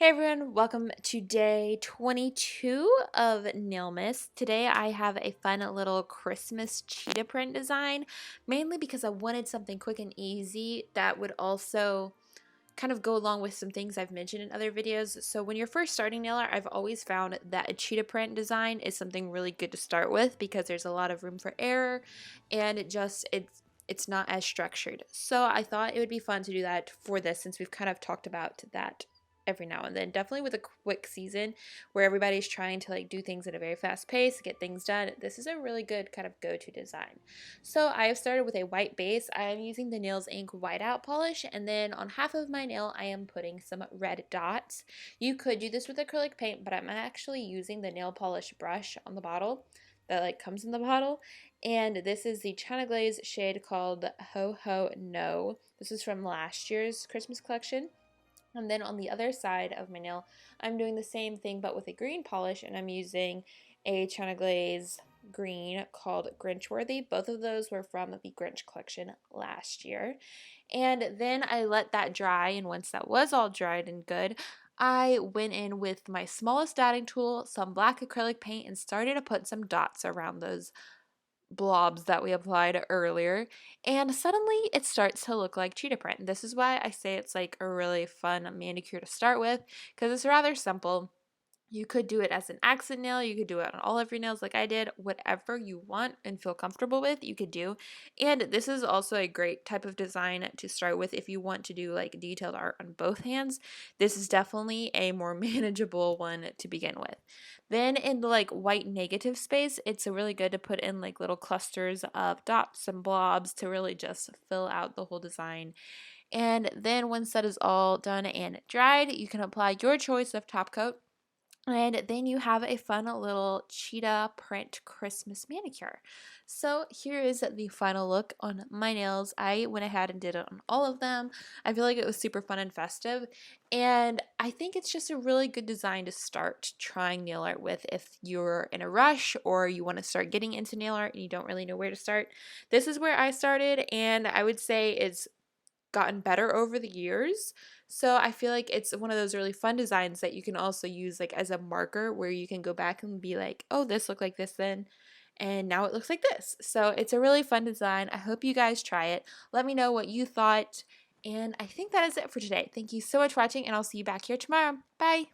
Hey everyone, welcome to day 22 of Nailmas. Today I have a fun little Christmas cheetah print design, mainly because I wanted something quick and easy that would also kind of go along with some things I've mentioned in other videos. So when you're first starting nail art, I've always found that a cheetah print design is something really good to start with because there's a lot of room for error and it's not as structured. So I thought it would be fun to do that for this since we've kind of talked about that every now and then. Definitely with a quick season where everybody's trying to like do things at a very fast pace, get things done. This is a really good kind of go-to design. So I have started with a white base. I am using the Nails Ink whiteout polish, and then on half of my nail I am putting some red dots. You could do this with acrylic paint, but I'm actually using the nail polish brush on the bottle that like comes in the bottle, and this is the China Glaze shade called Ho Ho No. This is from last year's Christmas collection. And then on the other side of my nail, I'm doing the same thing but with a green polish, and I'm using a China Glaze green called Grinchworthy. Both of those were from the Grinch collection last year. And then I let that dry, and once that was all dried and good, I went in with my smallest dotting tool, some black acrylic paint, and started to put some dots around those blobs that we applied earlier, and suddenly it starts to look like cheetah print. This is why I say it's like a really fun manicure to start with, because it's rather simple. You could do it as an accent nail, you could do it on all of your nails like I did. Whatever you want and feel comfortable with, you could do. And this is also a great type of design to start with if you want to do like detailed art on both hands. This is definitely a more manageable one to begin with. Then in the like white negative space, it's really good to put in like little clusters of dots and blobs to really just fill out the whole design. And then once that is all done and dried, you can apply your choice of top coat, and then you have a fun little cheetah print Christmas manicure. So here is the final look on my nails. I went ahead and did it on all of them. I feel like it was super fun and festive. And I think it's just a really good design to start trying nail art with if you're in a rush or you want to start getting into nail art and you don't really know where to start. This is where I started, and I would say it's gotten better over the years. So I feel like it's one of those really fun designs that you can also use like as a marker where you can go back and be like, oh, this looked like this then, and now it looks like this. So it's a really fun design. I hope you guys try it. Let me know what you thought. And I think that is it for today. Thank you so much for watching, and I'll see you back here tomorrow. Bye!